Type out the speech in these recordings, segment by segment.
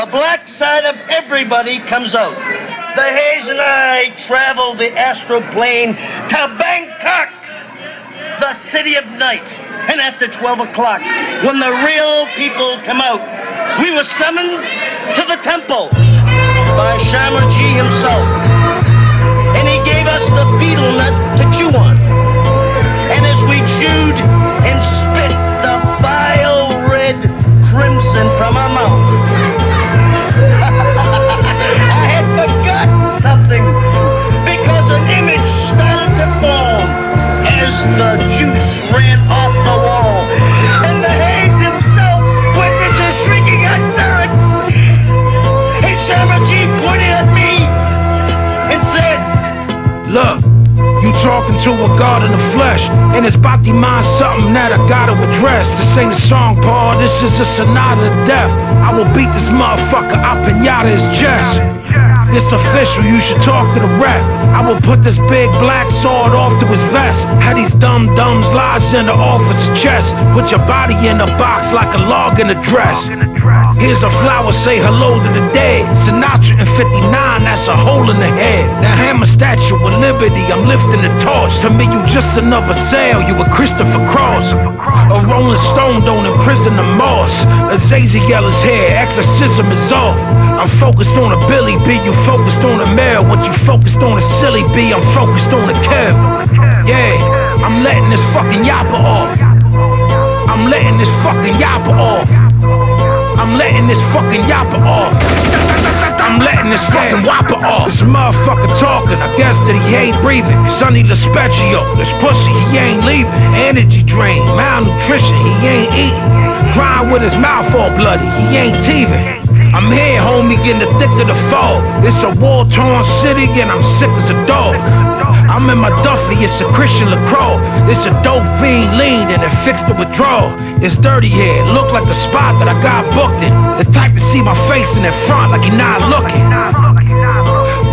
The black side of everybody comes out. The Haze and I traveled the astral plane to Bangkok, the city of night. And after 12 o'clock, when the real people come out, we were summoned to the temple by Shamarji himself. And he gave us the betel nut to chew on. And as we chewed and spit the vile red crimson from our mouth, I had forgotten something, because an image started to form as the juice ran off the wall, and the Haze himself went into shrieking hysterics. And Shamarji pointed at me and said, "Look, you talking to a god in the flesh, and it's about to mind something that I gotta address. This ain't a song, Paul, this is a sonata of death. I will beat this motherfucker, I'll pinata his chest. It's official, you should talk to the ref. I will put this big black sword off to his vest. Had these dum-dums lodged in the officer's chest. Put your body in a box like a log in a dress. Here's a flower, say hello to the dead. Sinatra in 59, that's a hole in the head. Now hammer statue of liberty, I'm lifting the torch. To me you just another sail, you a Christopher Cross. A Rolling Stone don't imprison the moss. Azaziel is here, exorcism is off. I'm focused on a Billy B, you focused on a male. What you focused on a silly B, I'm focused on a kill. Yeah, I'm letting this fucking yapper off. I'm letting this fucking yapper off. I'm letting this fucking yapper off. I'm letting this fucking whopper off. This motherfucker talking, I guess that he ain't breathing. Sonny LaSpecchio, this pussy, he ain't leaving. Energy drain, malnutrition, he ain't eating. Crying with his mouth all bloody, he ain't teething. I'm here, homie, in the thick of the fall. It's a war-torn city and I'm sick as a dog. I'm in my Duffy, it's a Christian LaCroix. It's a dope fiend lean and it fixed the withdrawal. It's dirty here, it look like the spot that I got booked in. The type to see my face in the front like he not looking.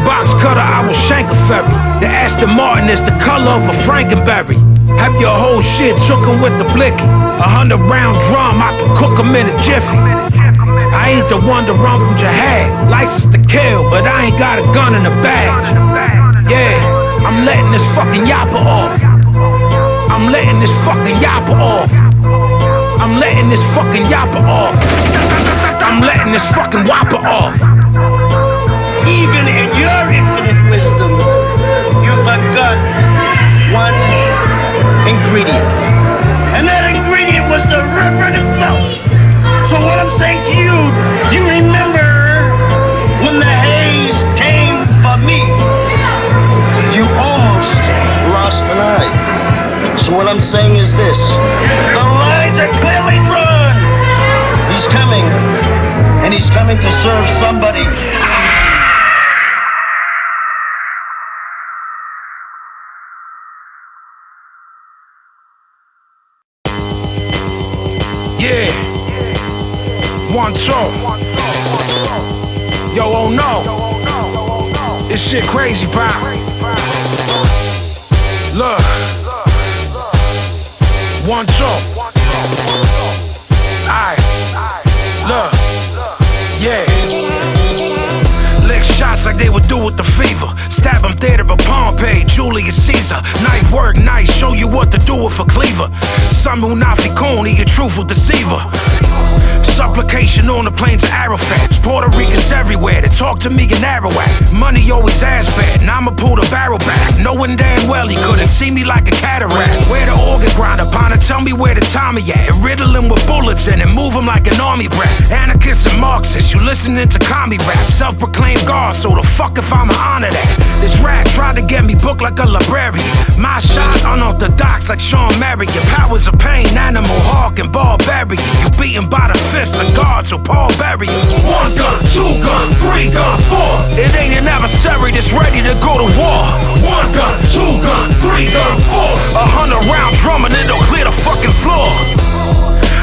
Box cutter, I will shank a ferry. The Aston Martin is the color of a Frankenberry. Have your whole shit shookin' with the blicky. 100-round drum, I can cook 'em in a jiffy. I ain't the one to run from jihad. License to kill, but I ain't got a gun in the bag. Yeah, I'm letting this fucking yapper off. I'm letting this fucking yapper off. I'm letting this fucking yapper off. I'm letting this fucking whopper off. even in your infinite wisdom, you forgot one ingredient. And that ingredient was the Reverend himself. So what I'm saying to you, you remember when the haze came for me, you almost lost an eye. So what I'm saying is this, the lines are clearly drawn. He's coming, and he's coming to serve somebody. Yeah, 1, 2. Yo, oh no, this shit crazy, pop. Look, 1, 2. Aight, look, yeah. Lick shots like they would do with the fever. Stab them theater of Pompeii, Julius Caesar. Knife work, nice, show you what to do with a cleaver. Some who not coon, he a truthful deceiver. Supplication on the plains of Arafat. Puerto Ricans everywhere, they talk to me in Arawak. Money always ass bad, now I'ma pull the barrel back. Knowing damn well he couldn't see me like a cataract. Where the organ grinder, partner, tell me where the Tommy at. And riddle him with bullets in and move him like an army brat. Anarchists and Marxists, you listening to commie rap. Self-proclaimed God, so the fuck if I'ma honor that. This rat tried to get me booked like a librarian. My shot unorthodox like Sean Marion. Powers of pain, animal, hawk, and barbarian. You beaten by the fists of God, so Paul bury you. 1 gun, 2 gun, 3 gun, 4. It ain't an adversary that's ready to go to war. 1 gun, 2 gun, 3 gun, 4. 100-round drum and it'll clear the fucking floor.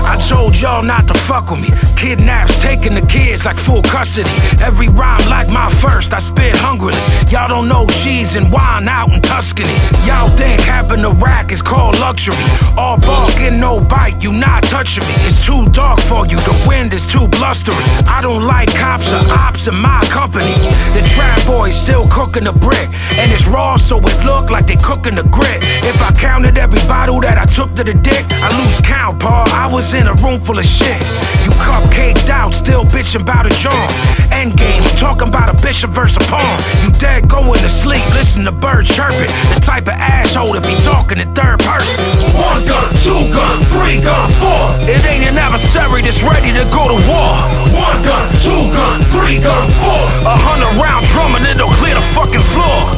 I told y'all not to fuck with me. Kidnaps, taking the kids like full custody. Every rhyme like my first, I spit hungrily. Y'all don't know cheese and wine out in Tuscany. Y'all think having a rack is called luxury. All bark and no bite, you not touching me. It's too dark for you, the wind is too blustery. I don't like cops or ops in my company. The trap boys still cooking the brick, and it's raw so it look like they cooking the grit. If I counted every bottle that I took to the dick, I lose count, Paul. I was in a room full of shit. You cupcaked out, still bitching about a John. Endgame, talking about a bishop versus a pawn. You dead going to sleep, listen to birds chirping. The type of asshole to be talking in third person. 1 gun, 2 gun, 3 gun, 4. It ain't an adversary that's ready to go to war. 1 gun, 2 gun, 3 gun, 4. 100 round drum and it'll clear the fucking floor.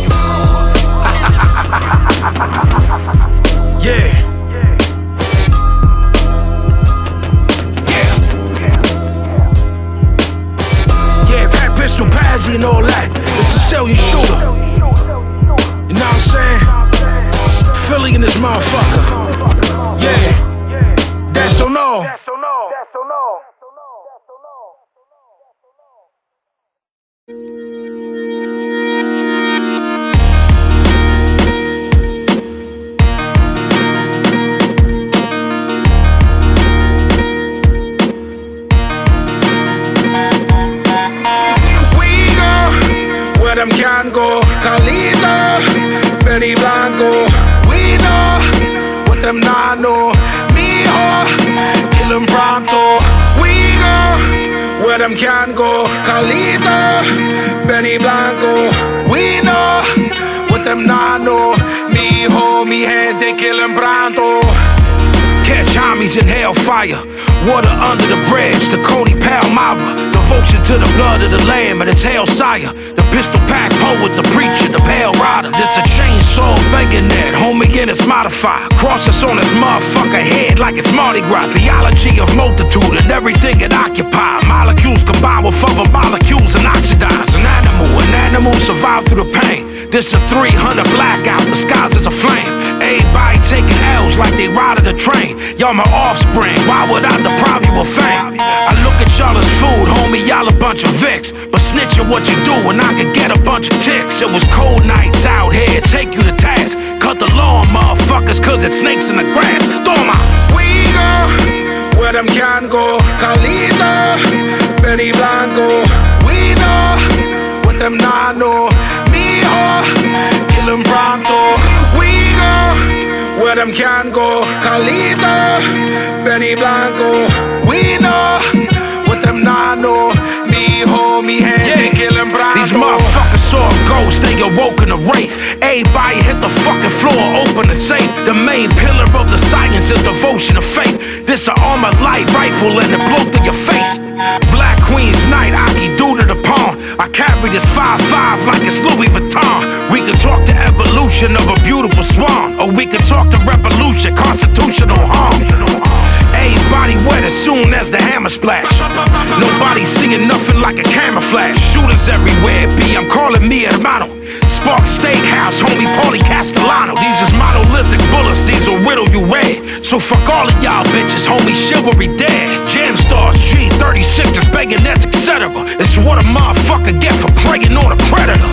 Yeah. Pistol Pazzy and all that. It's a cellular shooter. You know what I'm saying? Philly in this motherfucker. Yeah. That's so no. Them can go, Calita, Benny Blanco. We know what them not know. Mijo, kill them pronto. We go where them can go, Calita, Benny Blanco. We know what them not know. Mijo, mi gente, kill them pronto. Catch homies in hellfire, water under the bridge, the Cody Palmyra, devotion to the blood of the lamb and its hail sire. The pistol pack poet, the preacher, the pale rider. This a chainsaw bayonet, homie, and it's modified. Crosses on this motherfucker head like it's Mardi Gras. Theology of multitude and everything it occupies. Molecules combine with other molecules and oxidize. An animal survived through the pain. This a 300 blackout, the skies is a flame. Everybody taking L's like they riding a train. Y'all my offspring, why would I deprive you of fame? I look at y'all as food, homie, y'all a bunch of Vicks. But snitching what you do and I could get a bunch of ticks. It was cold nights out here, take you to task. Cut the lawn, motherfuckers, cause it's snakes in the grass. Toma! We go where them can go, Calita, Benny Blanco. We know what them not know. Mijo, kill them pronto. We go where them can go, Calita, Benny Blanco. We know what them not know. Mijo, mi gente, kill them pronto. These motherfuckers saw a ghost, they awoke in a wraith. Everybody hit the fucking floor, open the safe. The main pillar of the science is devotion of faith. This a armored light rifle and it blow through your face. Black Queen's night, Aki do to the pawn. I carry this 5.5 like it's Louis Vuitton. We could talk the evolution of a beautiful swan, or we could talk the revolution, constitutional harm. Everybody wet as soon as the hammer splash. Nobody seeing nothing like a camera flash. Shooters everywhere, B, I'm calling me hermano. Spark Steakhouse, homie, Paulie Castellano. These is monolithic bullets, these will riddle you red. So fuck all of y'all bitches, homie, chivalry dead. Jam stars, G36s, bayonets, etc. It's what a motherfucker get for preying on a predator.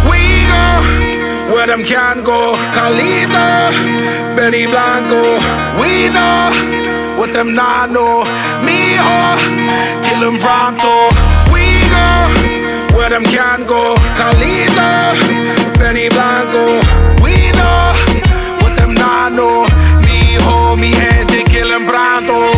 We go where them can go, Calita, Benny Blanco. We know what them not know. Mijo, kill them pronto. We go where them can go, Calita, Benny Blanco. We know what them not know. Mijo, mi gente, kill them pronto.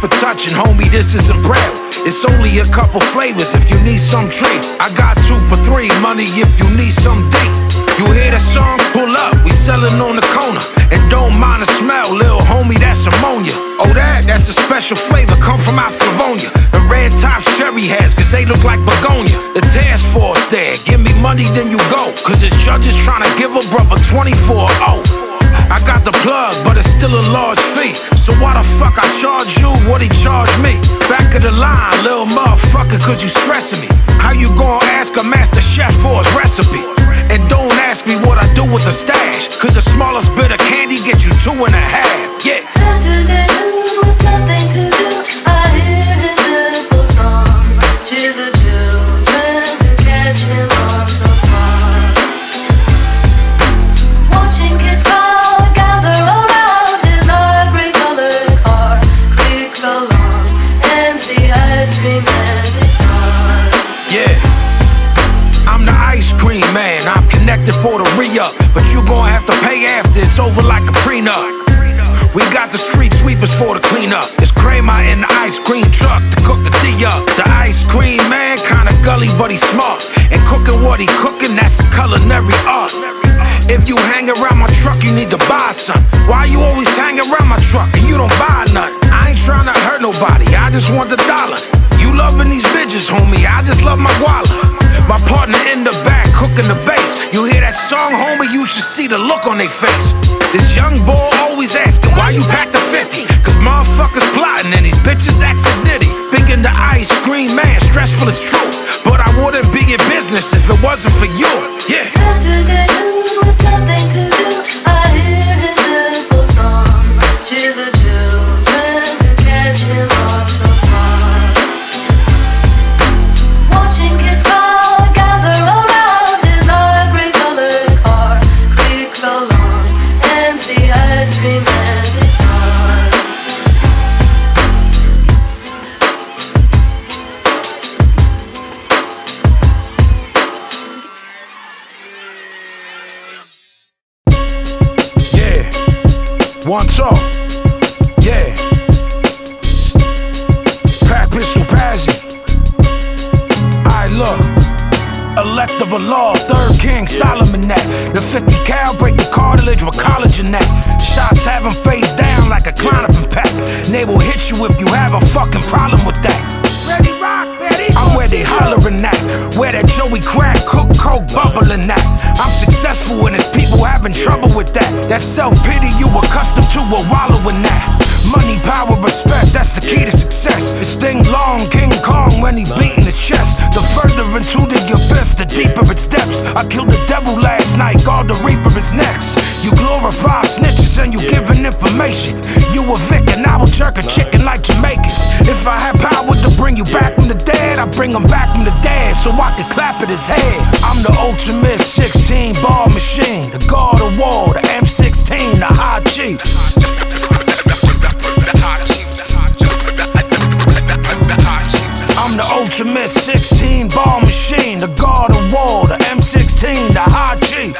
for touching, homie, this isn't braille. It's only a couple flavors if you need some treat. I got 2 for 3, money if you need some deep. You hear that song? Pull up, we sellin' on the corner. And don't mind the smell, lil' homie, that's ammonia. Oh, that's a special flavor, come from out Slavonia. The red top cherry has, cause they look like begonia. The task force there, give me money then you go. Cause this judge is trying to give a brother 24-0. I got the plug, but it's still a large fee. So why the fuck I charge you what he charged me? Back of the line, little motherfucker, cause you stressing me. How you gon' ask a master chef for his recipe? And don't ask me what I do with the stash, cause the smallest bit of candy gets you 2.5. Yeah. Saturday with nothing to do, I hear his simple song to the children who catch him on the farm. Watching kids crowd gather around his ivory-colored car creaks along, and the ice cream man is gone. Yeah. I'm the ice cream man, I'm connected for the re-up, but you gon' have to pay after it's over like a prenup. We got the street sweepers for the cleanup. It's Kramer in the ice cream truck to cook the D up. The ice cream man, kinda gully but he's smart. And cooking what he cooking, that's a culinary art. If you hang around my truck, you need to buy some. Why you always hang around my truck and you don't buy nothing? I ain't tryna hurt nobody, I just want the dollar. You loving these bitches, homie, I just love my wallet. My partner in the back cooking the bass. You hear that song, homie, you should see the look on their face. This young boy always asking, why you pack the 50? Cause motherfuckers plotting and these bitches accidentally. Thinking the ice cream man, stressful is true. But I wouldn't be in business if it wasn't for you. Yeah. Saturday with nothing to do, I hear his simple song to the children who catch him on the farm. Watching kids crowd gather around his ivory-colored car creaks along, and the ice cream man is gone. Yeah. One talk. Yeah. Practice to Pazzy. Look, elect of a law, third king Solomon that. The 50 cal break the cartilage with collagen that. Shots have him face down like a Crimeapple pack. And they will hit you if you have a fucking problem with that. Ready rock, Betty. I'm where they hollering at. Where that Joey crack, cook coke, bubbling that. I'm successful and it's people having trouble with that. That self-pity you accustomed to will wallow in that. Money, power, respect, that's the key to success. This thing long, King Kong when he beating his chest. The further into the abyss, the deeper its depths. I killed the devil last night, God the Reaper is next. You glorify snitches and you giving information. You a Vic and I will jerk a chicken like Jamaicans. If I had power to bring you back from the dead, I bring him back from the dead so I can clap at his head. I'm the ultimate 16 ball machine, the God of War, the M16, the high chief. I'm the ultimate 16 ball machine, the God of War, the M16, the high chief.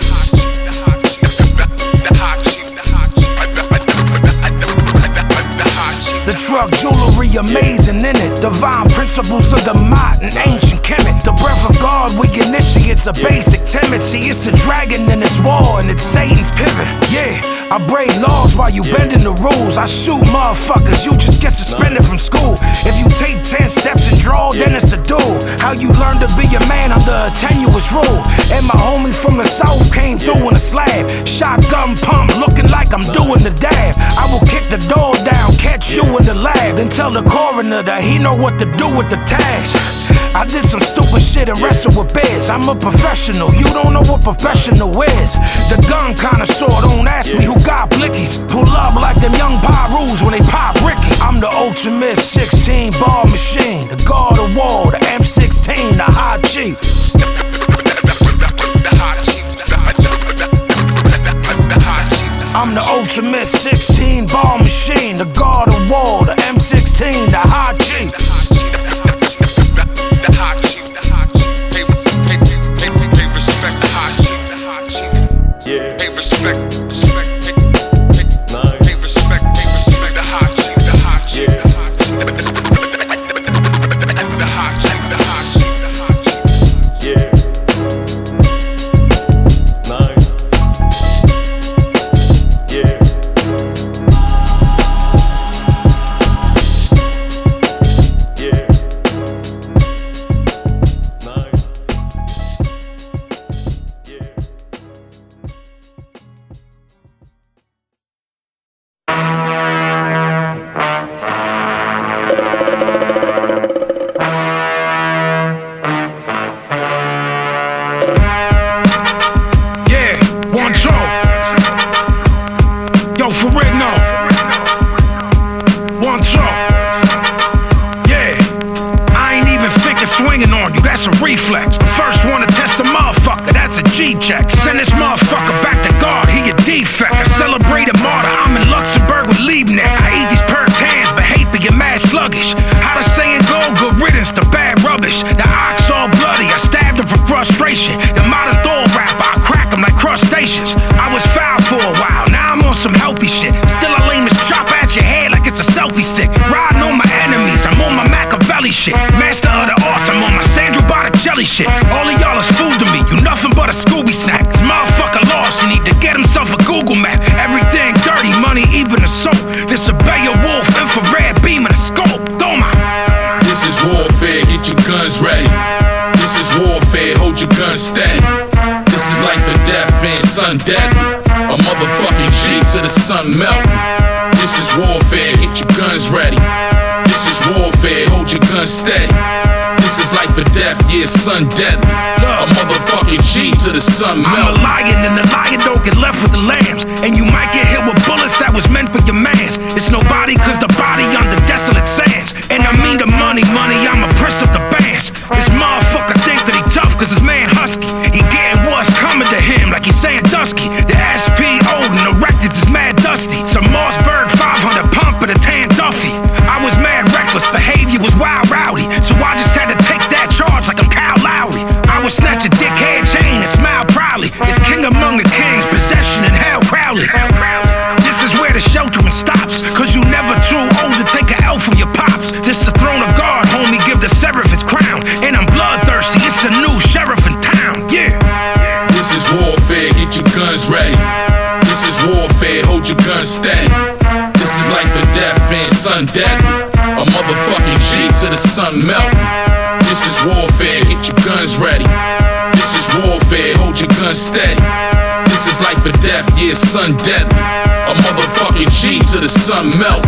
The truck jewelry amazing in it. Divine principles of the modern ancient Kemet. The breath of God we initiates a basic tendency. It's the dragon in its war and it's Satan's pivot. Yeah, I break laws while you bending the rules. I shoot motherfuckers, you just get suspended from school. If you take 10 steps and draw, then it's a duel. How you learn to be a man under a tenuous rule. And my homie from the south came through in a slab. Shotgun pump, looking like I'm doing the dab. I will kick the door down, catch you in the lab, then tell the coroner that he know what to do with the tags. I did some stupid shit and wrestled with bears. I'm a professional, you don't know what professional is. The gun connoisseur, don't ask me who got blickies. Pull up like them young Pyrus when they pop Ricky. I'm the ultimate 16 ball machine, the God of War, the M16, the high chief. I'm the ultimate 16 ball machine, the God of War, the M16, the high chief. Pay respect the high chief. Yeah. Pay respect, respect. Pay respect the high chief, the high chief. that's a reflex. The first one to test a motherfucker, that's a G-check. Send this motherfucker back to God, he a defect. I celebrate a martyr, I'm in Luxembourg with Liebknecht. I eat these perked hands, but hate being mad sluggish. How the saying go, good riddance to bad rubbish. The ox all bloody, I stabbed him for frustration. The modern throw rapper, I crack him like crustaceans. I was foul for a while, now I'm on some healthy shit. Still I lame as chop at your head like it's a selfie stick. Riding on my enemies, I'm on my Machiavelli shit. Master of the arts, I'm on my Sandra Botticelli shit. All of y'all is food to me, you nothing but a Scooby snack. This motherfucker lost, he need to get himself a Google map. Everything dirty, money, even the soap. This a Beowulf, infrared beam and a scope. Doma. This is warfare, get your guns ready. This is warfare, hold your guns steady. This is life or death, and sun deadly. A motherfucking G to the sun melt. This is warfare, get your guns ready. This is warfare, hold your guns steady. This is life or death, yeah, sun deadly. A motherfucking G to the sun melt. I'm a lion and the lion don't get left with the lambs. And you might get hit with bullets that was meant for your mans. It's nobody cause the body under desolate sands. And I mean the money, I'm a prince of the bands. This motherfucker think that he tough cause his man husky. He getting what's coming to him like he's saying Dusky. The SP old and the records is mad dusty. Some Mossberg 500 pump of the tan Duffy. I was mad reckless, behavior was wild rowdy. So I just had to take that charge like I'm Kyle Lowry. I would snatch a dickhead chain and smile proudly. It's king among the kings, possession and hell proudly. This is where the sheltering stops, cause you never too old to take an L from your pops. This the throne of God, homie, give the seraph his crown. And I'm bloodthirsty, it's a new sheriff in town, yeah. This is warfare, get your guns ready. This is warfare, hold your guns steady. This is life or death, and sun deadly. A motherfucking G to the sun melt. This is warfare, get your guns ready. This is warfare, hold your guns steady. This is life or death, yeah, sun deadly. A motherfucking G to the sun melt.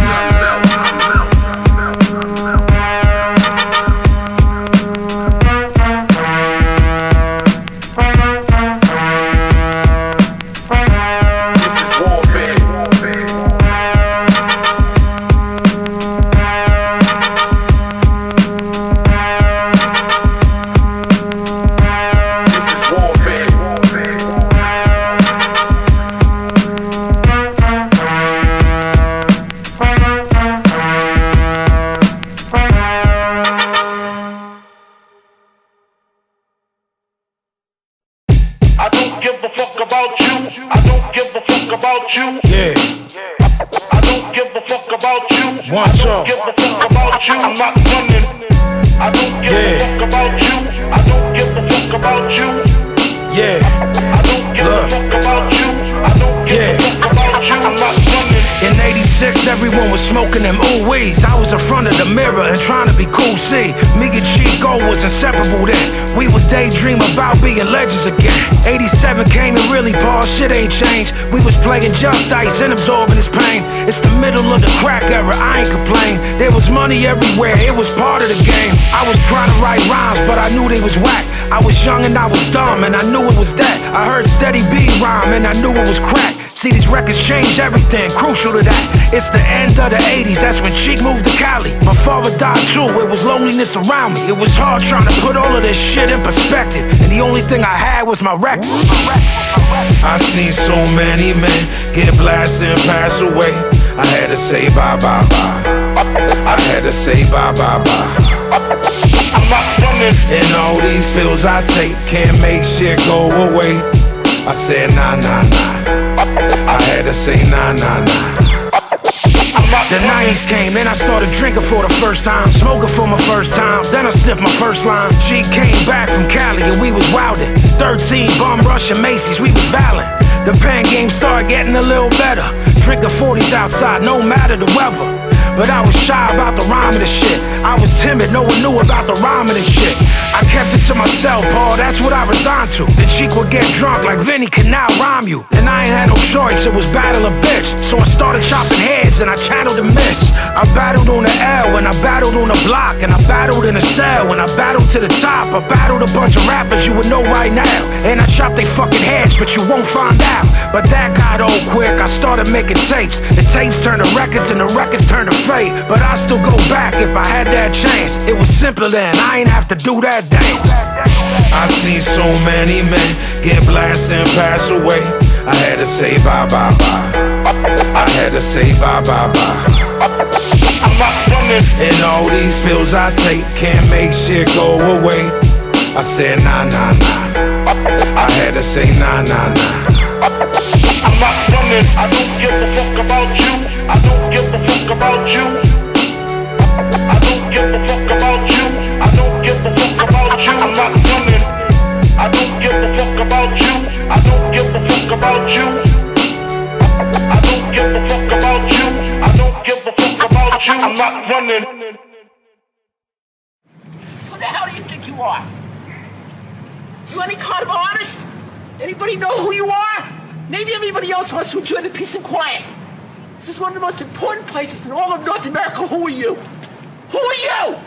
Yeah. I don't give a fuck about you. One shot. I don't give a fuck about you. I'm not running. I don't give a fuck about you. I don't give a fuck about you. Yeah. I don't give a fuck about you. I don't give a fuck about you. I'm not running. In 86, everyone was smoking them ooh-wees. I was in front of the mirror and trying to be cool, see. Me and Chico was inseparable then. We would daydream about being legends again. 87 came and really paused, shit ain't changed. We was playing Just Ice and absorbing his pain. It's the middle of the crack era, I ain't complain. There was money everywhere, it was part of the game. I was trying to write rhymes, but I knew they was whack. I was young and I was dumb, and I knew it was that. I heard Steady B rhyme, and I knew it was crack. See, these records changed everything, crucial to that. It's the end of the 80s, that's when Cheek moved to Cali. My father died too, it was loneliness around me. It was hard trying to put all of this shit in perspective, and the only thing I had was my records. I seen so many men get blasted and pass away. I had to say bye bye bye. I had to say bye bye bye. I'm not running. And all these pills I take can't make shit go away. I said nah nah nah. I had to say nah nah nah. The 90s came, then I started drinking for the first time, smoking for my first time, then I sniffed my first line. She came back from Cali and we was wildin'. 13 bum rushing Macy's, we was valin'. The pen game started getting a little better. Drinking 40s outside, no matter the weather. But I was shy about the rhyme of the shit. I was timid, no one knew about the rhyming and shit. I kept it to myself, Paul, that's what I resigned to. The cheek would get drunk like Vinnie can now rhyme you. And I ain't had no choice, it was battle of bitch. So I started chopping heads and I channeled the miss. I battled on the L and I battled on the block. And I battled in a cell and I battled to the top. I battled a bunch of rappers you would know right now. And I chopped they fucking heads, but you won't find out. But that got old quick, I started making tapes. The tapes turned to records and the records turned to fate. But I still go back if I had that chance. It was simpler then, I ain't have to do that dance. I've seen so many men get blasted and pass away. I had to say bye bye bye. I had to say bye bye bye. I'm not running. And all these pills I take can't make shit go away. I said nah nah nah. I had to say nah nah nah. I'm not running. I don't give a fuck about you. I don't give a fuck about you. I don't give a fuck about you. I don't give a fuck about you. I'm not running. I don't give a fuck about you. I don't give a fuck about you. I don't give a fuck about you. I don't give a fuck about you. I'm not running. Who the hell do you think you are? You any kind of artist? Anybody know who you are? Maybe everybody else wants to enjoy the peace and quiet. This is one of the most important places in all of North America. Who are you? Who are you?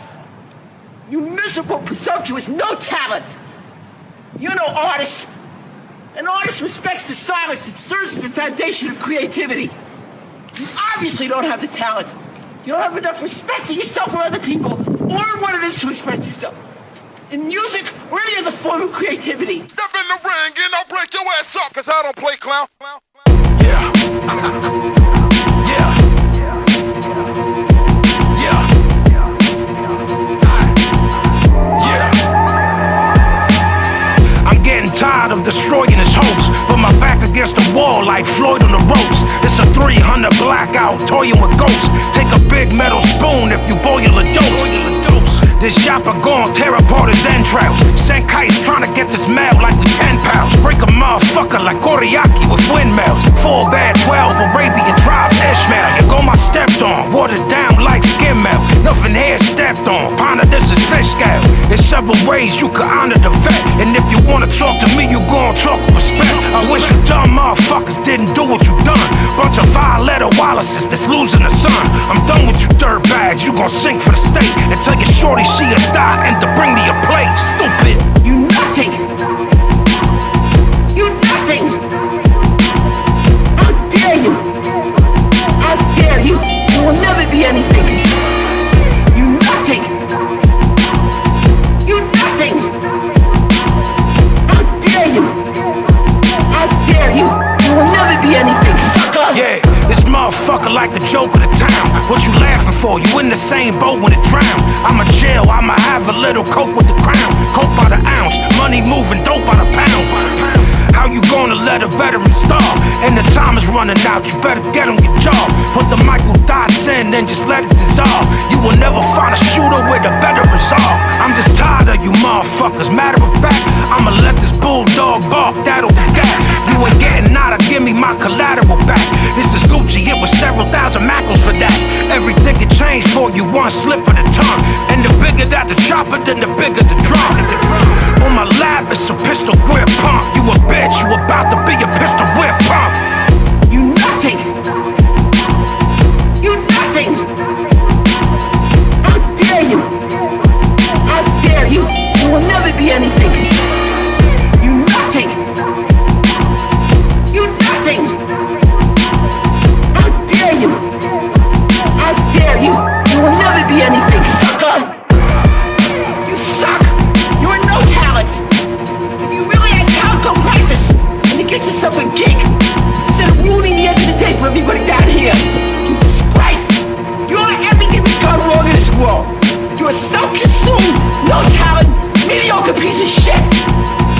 You miserable, presumptuous, no talent. You're no artist. An artist respects the silence. It serves as the foundation of creativity. You obviously don't have the talent. You don't have enough respect for yourself or other people, or what it is to express yourself. In music, or any other form of creativity. Step in the ring and I'll break your ass up, cause I don't play clown. Yeah. Yeah. Yeah. Yeah. I'm getting tired of destroying his hopes. Put my back against the wall like Floyd on the ropes. It's a 300 blackout, toying with ghosts. Take a big metal spoon if you boil a dose. This chopper gon' tear apart his entrails. Send kites trying to get this mail like we 10 pounds. Break a motherfucker like Goretex with windmills. 4 bad 12 Arabian tribes Ishmael. You go my stepped on, watered down like skim milk. Nothing here stepped on, ponder this is fish scale. There's several ways you could honor the vet. And if you wanna talk to me, you gon' talk with respect. I wish you dumb motherfuckers didn't do what you done. Bunch of violator Wallaces that's losing the sun. I'm done with you dirtbags, you gon' sink for the state. And tell your shorty she a dot and to bring me a plate. Stupid. You nothing. You nothing. How dare you? How dare you? You will never be anything. You nothing. You nothing. How dare you? How dare you? You will never be anything, sucker. Yeah, this motherfucker like the joke of the town. What you laughing for? You in the same boat when it drown. I'ma chill, I'ma have a little coke with the crown. Coke by the ounce, money moving, dope by the pound. How you gonna let a veteran starve? And the time is running out, you better get on your job. Put the Michael dots in and just let it dissolve. You will never find a shooter with a better resolve. I'm just tired of you motherfuckers. Matter of fact, I'ma let this bulldog bark, that'll be that. You ain't getting nada, give me my collateral back. This is Gucci, it was several thousand macros for that. Everything can change for you, one slip of the tongue. And the bigger that the chopper, then the bigger the drum. On my lap, it's a pistol grip pump. You a bitch, you about to be a pistol whip pump. You nothing. You nothing. How dare you? How dare you? You will never be anything. You nothing. You nothing. How dare you? How dare you? You will never be anything, sucker. You suck. You're no talent. If you really had talent, go practice and to get yourself a gig instead of ruining the end of the day for everybody down here. You disgrace. You're everything that's gone wrong in this world. You're a self-consumed, no talent, mediocre piece of shit.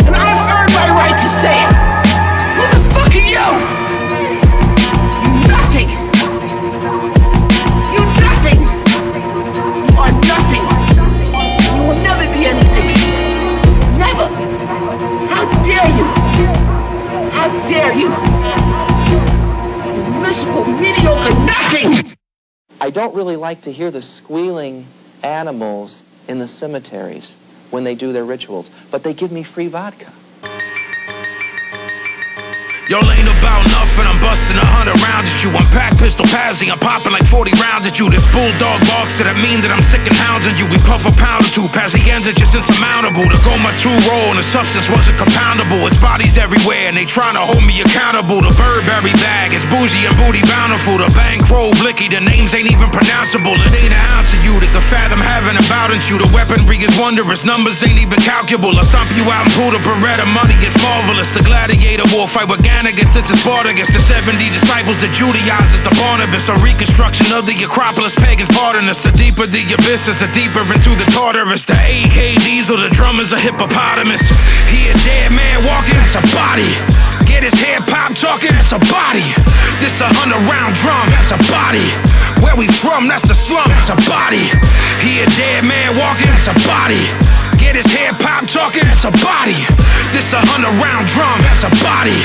And I've earned my right to say it. Who the fuck are you? You nothing. You nothing. You are nothing. You will never be anything. Never. How dare you? How dare you? You miserable, mediocre nothing! I don't really like to hear the squealing animals in the cemeteries when they do their rituals, but they give me free vodka. Y'all ain't about nothing, I'm busting 100 rounds at you. I'm packed pistol Pazzy, I'm popping like 40 rounds at you. This bulldog barks, so that mean that I'm sick and hounds at you. We puff a pound or two, Pazzy ends are just insurmountable. To go my true role and the substance wasn't compoundable. It's bodies everywhere and they trying to hold me accountable. The Burberry bag is bougie and booty bountiful. The bankroll blicky, the names ain't even pronounceable. It ain't an ounce of you that can fathom having a bout in against you. The weaponry is wondrous, numbers ain't even calculable. I stomp you out and pull the Beretta, money is marvelous. The gladiator war fight with Gannigan since it's Spartacus. The 70 disciples, the Judaizers, the Barnabas. A reconstruction of the Acropolis, pagans pardon us. The deeper the abyss is, the deeper into the Tartarus. The AK Diesel, the drummers, a hippopotamus. He a dead man walking, it's a body. Get his hair popped talking, it's a body. This 100-round drum, that's a body. Where we from, that's the slum, it's a body. He a dead man walking, it's a body. Get his hair popped talking, it's a body. This 100-round drum, that's a body.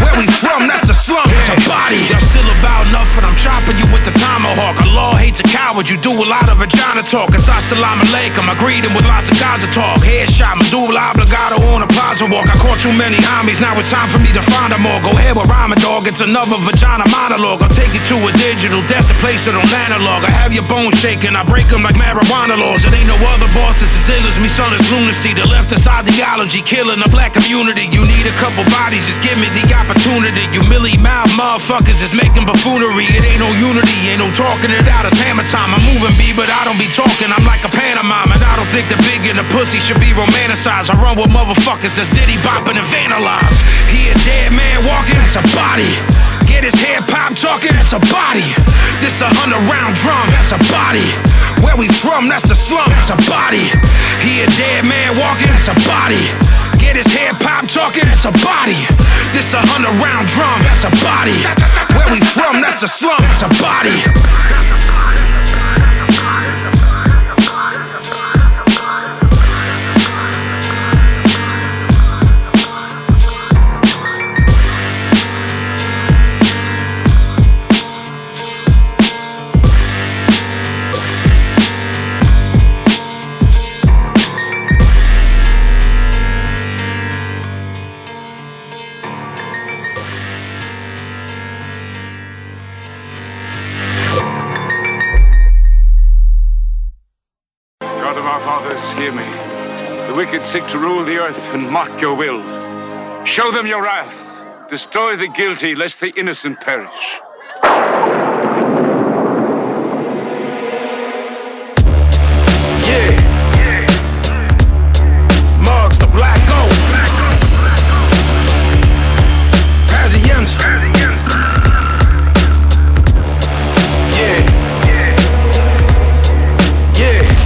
Where we from, that's the slum, it's a body. Y'all still about nothing, I'm chopping you with the tomahawk. Allah hates a coward, you do a lot of vagina talk. It's assalamu alaikum, I greet him with lots of Cauze talk. Headshot, medulla oblongata on a plaza walk. I caught too many homies, now it's time for me to find them all. Go ahead with rhyme dog, it's another vagina monologue. I'll take you to a digital death to place it on analog. I have your bones shaking, I break them like marijuana laws. It ain't no other boss, it's as ill as me, son, it's lunacy. The leftist ideology, killing the black community. You need a couple bodies, just give me the opportunity. You millie-mouth motherfuckers is making buffoonery. It ain't no unity, ain't no talking it out, it's hammer time. I'm moving B, but I don't be talking, I'm like a pantomime. And I don't think the big and the pussy should be romanticized. I run with motherfuckers that's diddy bopping and vandalized. He a dead man walking, it's a body. Get his hair popped talking, it's a body. This 100-round drum, that's a body. Where we from, that's the slum, it's a body. He a dead man walking, it's a body. Get his hair popped talking, it's a body. This 100-round drum, that's a body. Where we from, that's the slum, it's a body. Hear me. The wicked seek to rule the earth and mock your will. Show them your wrath. Destroy the guilty, lest the innocent perish. Yeah. Mugs, the black gold. Hazienza. Yeah. Yeah.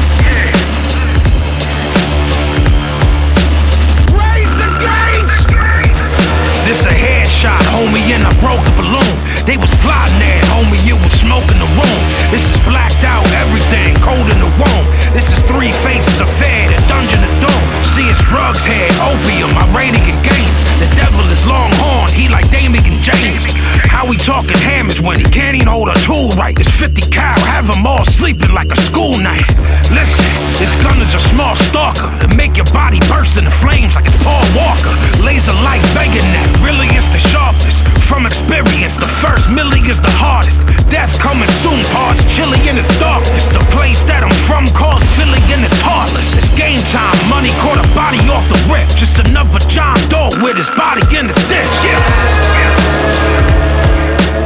This a headshot, homie, and I broke the balloon. They was plotting that, homie, you was smoking the room. This is blacked out, everything, cold in the womb. This is three faces of fair, the dungeon of doom. See his drugs had opium, Iranian gains. The devil is longhorn, he like Damian James. How he talking hammers when he can't even hold a tool right. It's 50 cal, have them all sleeping like a school night. Listen, this gun is a small stalker that make your body burst into flames like it's Paul Walker. Laser light begging that, really it's the sharpest. From experience, the first milli is the hardest. Death's coming soon, parts chilly in its darkness. The place that I'm from called Philly and it's heartless. It's game time, money caught a body off the rip. Just another John Doe with his body in the ditch, yeah.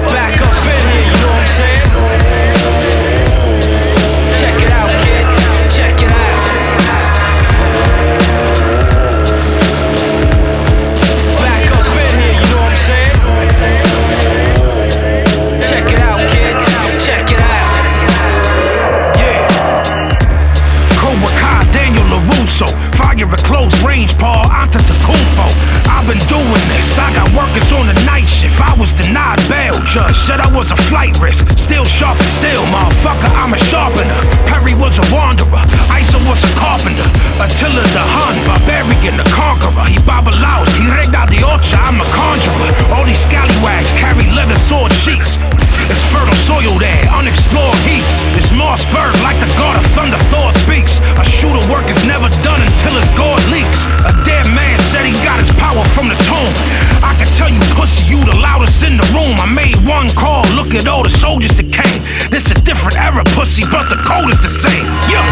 Back up in here, you know what I'm saying? Check it out, kid, check it out. Back up in here, you know what I'm saying? Check it out, kid, check it out. Yeah. Cobra Kai, Daniel LaRusso. Fire at close range, Paul Antetokounmpo. I've been doing this, I got workers on the night shift. I was denied bail, judge said I was a flight risk. Still sharp and still, motherfucker, I'm a sharpener. Perry was a wanderer, Isa was a carpenter. Attila the Hun, barbarian, the conqueror. He babalaos, he rega de ocha, I'm a conjurer. All these scallywags carry leather sword sheaths. It's fertile soil there, unexplored heaths. It's Mossberg like the god of thunder, Thor speaks. A shooter work is never done until his gourd leaks. A dead man said he got his power from the tomb. I can tell you pussy, you the loudest in the room. I made one call, look at all the soldiers that came. This a different era, pussy, but the code is the same. Yeah.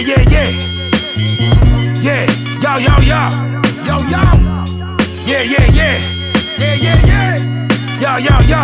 yeah, yeah. Yeah, yo, yo, yo. Yo, yo. Yeah, yeah, yeah. Yeah, yeah, yeah. Yo, yo, yo.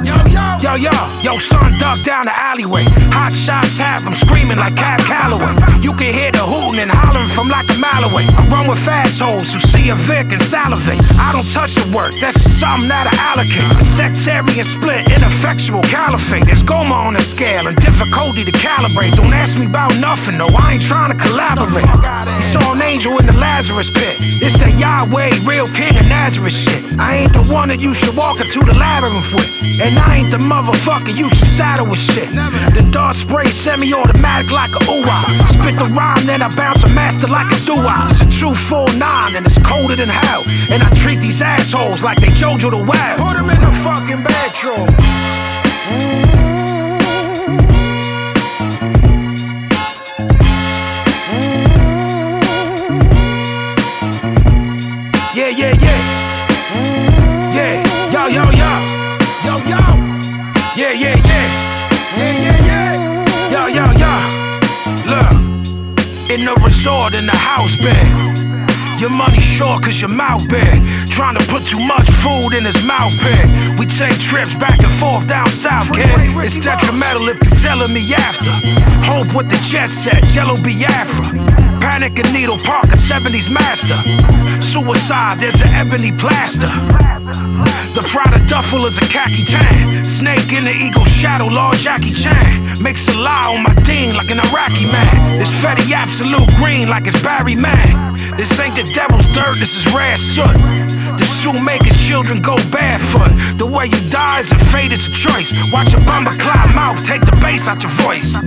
Yo, yo. Yo, yo. Yo, son ducked down the alleyway. Hot shots have him screaming like Cab Calloway. You can hear the hooting and hollering from like a mile away. I run with fast hoes who see a Vic and salivate. I don't touch the work, that's just something that I allocate. A sectarian split, ineffectual caliphate. There's Goma on the scale and difficulty to calibrate. Don't ask me about nothing, though, I ain't trying to collaborate. You saw an angel in the Lazarus pit. It's the Yahweh, real king of Nazareth shit. I ain't the one that you should walk into the labyrinth with. And I ain't the motherfucker you should saddle with shit. The dart spray semi-automatic like a ooh-ah. Spit the rhyme, then I bounce a master like a doo-ah. It's a true full 9 and it's colder than hell. And I treat these assholes like they Jojo the Web. Put them in the fucking bedroom. Yeah, yeah, yeah. Yeah, yo, yo, yo. Yo, yo. Yeah, yeah, yeah. Yeah, yeah, yeah. Yo, yo, yo. Look, in the resort, in the house bed. Your money short cause your mouth big. Trying to put too much food in his mouth pig. We take trips back and forth down south, kid. It's detrimental if you're telling me after. Hope with the jet set, Jello Biafra. Panic and Needle Park, a 70s master. Suicide, there's an ebony plaster. The Prada duffel is a khaki tan. Snake in the eagle shadow, Lord Jackie Chan. Makes a lie on my ding like an Iraqi man. It's Fetty Absolute Green like it's Barry Man. This ain't the devil's dirt, this is rare soot. The shoemaker's children go barefoot. The way you die is a fate, it's a choice. Watch a bumper cloud mouth, take the bass out your voice.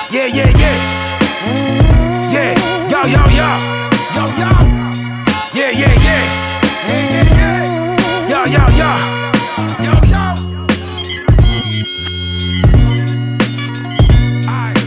Yeah, yeah, yeah. Yeah, yo, yo, yo. Yo, yo. Yeah, yeah, yeah. Yeah, yeah, yeah. Yo, yo, yo. Yo, yo. Aight.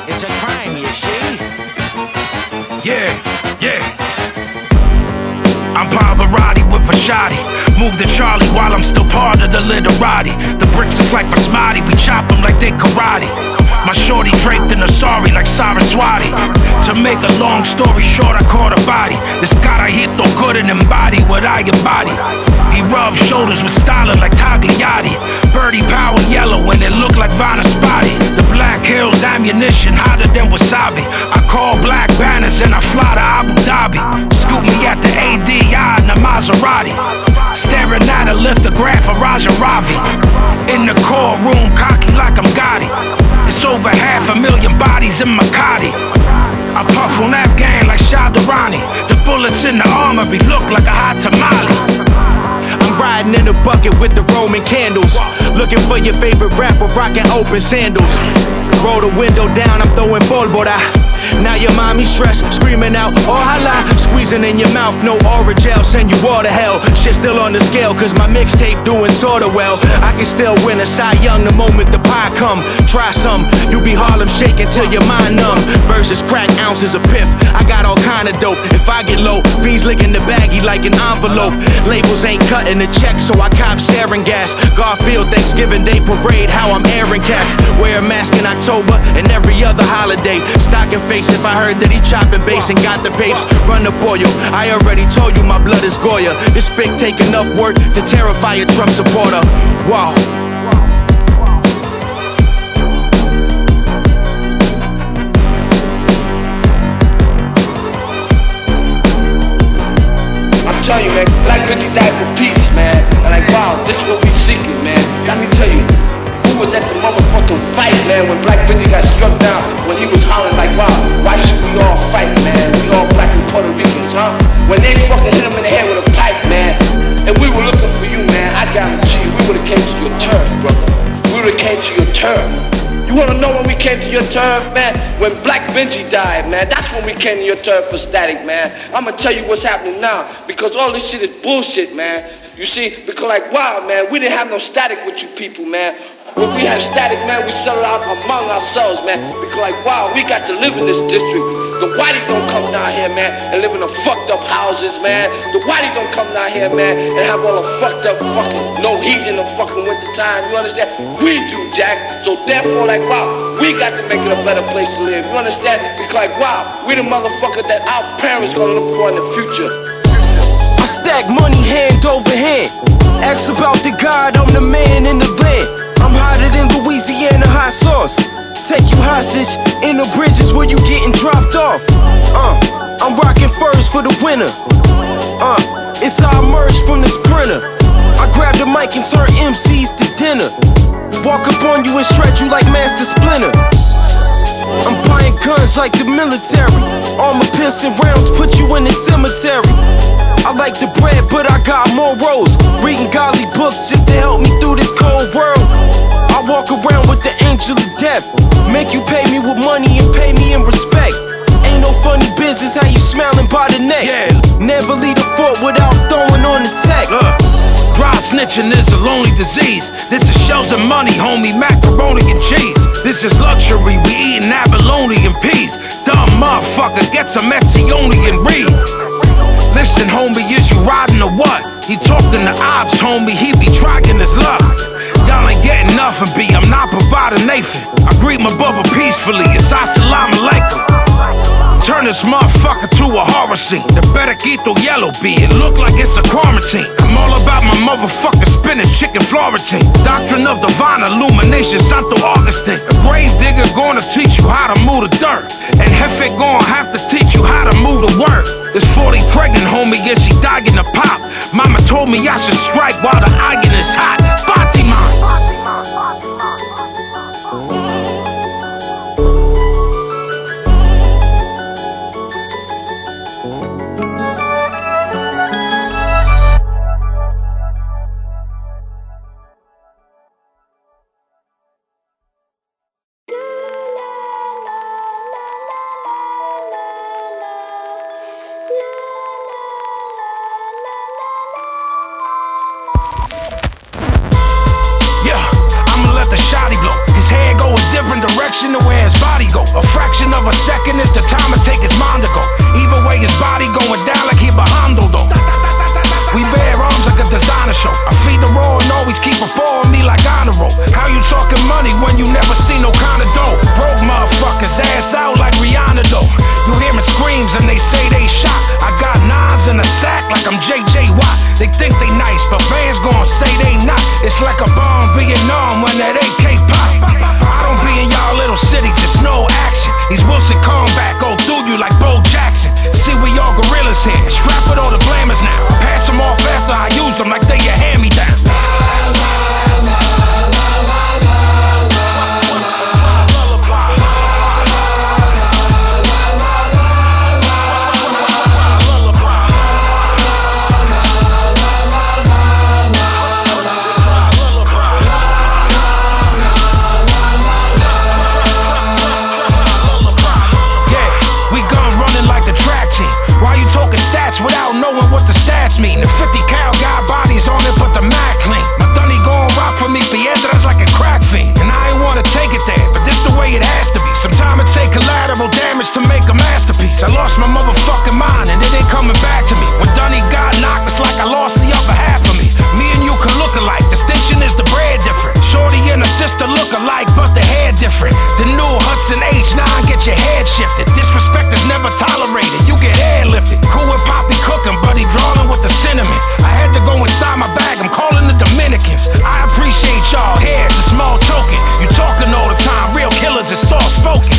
It's a crime, you see? Yeah, yeah. I'm Pavarotti with a shotty. Move to Charlie while I'm still part of the literati. The bricks is like basmati, we chop them like they karate. My shorty draped in a sari like Saraswati. To make a long story short, I caught a body. This carajito couldn't embody what I embody. He rubbed shoulders with styling like Tagliati. Birdie power yellow and it looked like Vanna Spotty. The Black Hills ammunition hotter than wasabi. I call black banners and I fly to Abu Dhabi. Scoop me at the ADI in the Maserati. Staring at a lithograph of Raja Ravi. In the courtroom, cocky like I'm Gotti. It's over 500,000 bodies in Makati. I puff on Afghan like Shadarani. The bullets in the armory look like a hot tamale. I'm riding in a bucket with the Roman candles. Looking for your favorite rapper, rocking open sandals. Roll the window down, I'm throwing pólvora. Now your mommy stressed, screaming out, ojalá. Squeezing in your mouth, no Oragel, send you all to hell. Shit still on the scale, cause my mixtape doing sorta well. I can still win a Cy Young the moment the pie come. Try some, you be Harlem shaking till your mind numb. Versus crack ounces of piff, I got all kind of dope. If I get low, fiends licking the baggie like an envelope. Labels ain't cutting the check, so I cop sarin gas. Garfield Thanksgiving Day parade, how I'm airing cats. Wear a mask in October and every other holiday. Stocking face if I heard that he chopping bass and got the papes. Run the boil, I already told you my blood is Goya. This spick take enough work to terrify a Trump supporter. Wow. I'm telling you, man, Black Benjy died for peace, man. And like, wow, this is what we seeking, man. Let me tell you, who was at the motherfucking fight, man, when Black Benjy got struck down, when he was hollering like, wow, why should we all fight, man? We all black and Puerto Ricans, huh? When they fucking hit him in the head with a pipe, man, and we were looking for you, man, I guarantee you, we would've came to your turf, brother. We would've came to your turf. You You wanna know when we came to your turf, man? When Black Benjy died, man. That's when we came to your turf for Static, man. I'ma tell you what's happening now, because all this shit is bullshit, man. You see, because like, wow, man, we didn't have no Static with you people, man. When we have Static, man, we settle out among ourselves, man. Because like, wow, we got to live in this district. The whitey don't come down here, man, and live in the fucked up houses, man. The whitey don't come down here, man, and have all the fucked up fucking no heat in the fucking winter time. You understand? We do, Jack. So therefore, like, wow, we got to make it a better place to live. You understand? Because like, wow, we the motherfucker that our parents gonna look for in the future. I stack money hand over hand. Ask about the God, I'm the man in the land. I'm hotter than Louisiana hot sauce. Take you hostage in the bridges where you getting dropped off. I'm rocking furs for the winter. It's how I emerge from the sprinter. I grab the mic and turn MCs to dinner. Walk up on you and shred you like Master Splinter. I'm buying guns like the military. Armor piercing rounds put you in the cemetery. I like the bread, but I got more rolls. Reading godly books just to help me through this cold world. I walk around with the angel of death. Make you pay me with money and pay me in respect. Ain't no funny business how you smiling by the neck. Yeah. Never leave a fort without throwing on the tech. Dry snitching is a lonely disease. This is shells and money, homie, macaroni and cheese. This is luxury, we eating abalone and peas. Dumb motherfucker, get some Etzioni and read. Listen, homie, is you riding or what? He talking to ops, homie, he be trying his luck. Y'all ain't getting nothing, B, I'm not providing Nathan. I greet my brother peacefully, it's assalamu alaikum. Turn this motherfucker to a horror scene. The Berequito yellow B, it look like it's a quarantine. I'm all about my motherfucking spinach chicken Florentine. Doctrine of divine illumination, Santo Augustine. A grave digger gonna teach you how to move the dirt. And Hefe gonna have to teach you how to move the word. This 40 pregnant homie, yeah, she dying to pop. Mama told me I should strike while the iron is hot. Fatima. The way his body go. A fraction of a second is the time it take his mind to go. Either way his body going down like he behind though. We bear arms like a designer show. I feed the raw and always keep a four on me like honor roll. How you talking money when you never see no kind of dough? Broke motherfuckers ass out like Rihanna though. You hearing screams and they say they shot. I got nines in a sack like I'm JJ Watt. They think they nice but fans gon' say they not. It's like a bomb Vietnam when that AK pop. I don't be in y'all little cities, just no action. These Wilson combat go through you like Bo Jackson. See we all gorillas here, strap with all the glamours now. Pass them off after I use them like they a hand-me-down. Without knowing what the stats mean. The 50 cal got bodies on it, but the Mac clean. My dunny gon' rock for me, piedras like a crack fiend. And I ain't wanna take it there, but this the way it has to be. Sometimes it take collateral damage to make a masterpiece. I lost my motherfucking mind and it ain't coming back to me. When Dunny got knocked, it's like I lost the upper half of me. Me and you can look alike, distinction is the bread different. Shorty and her sister look alike, but the hair different. The new Hudson H9, get your head shifted. Disrespect is never tolerated, you get airlifted. Cool with Poppy cooking, but he drawing with the cinnamon. I had to go inside my bag, I'm calling the Dominicans. I appreciate y'all here, it's a small token. You talking all the time, real killers is soft spoken.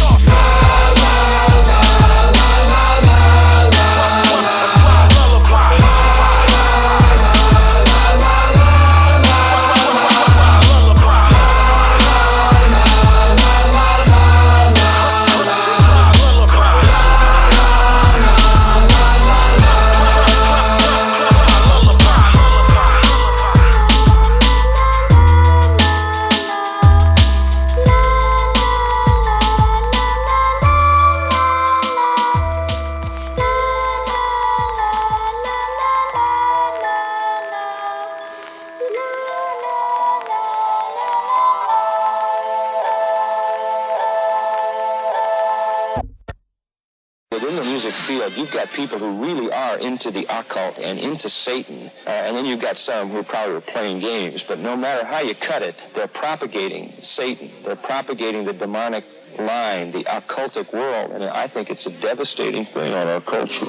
Within the music field, you've got people who really are into the occult and into Satan, and then you've got some who probably are playing games, but no matter how you cut it, they're propagating Satan. They're propagating the demonic line, the occultic world, and I think it's a devastating thing on our culture.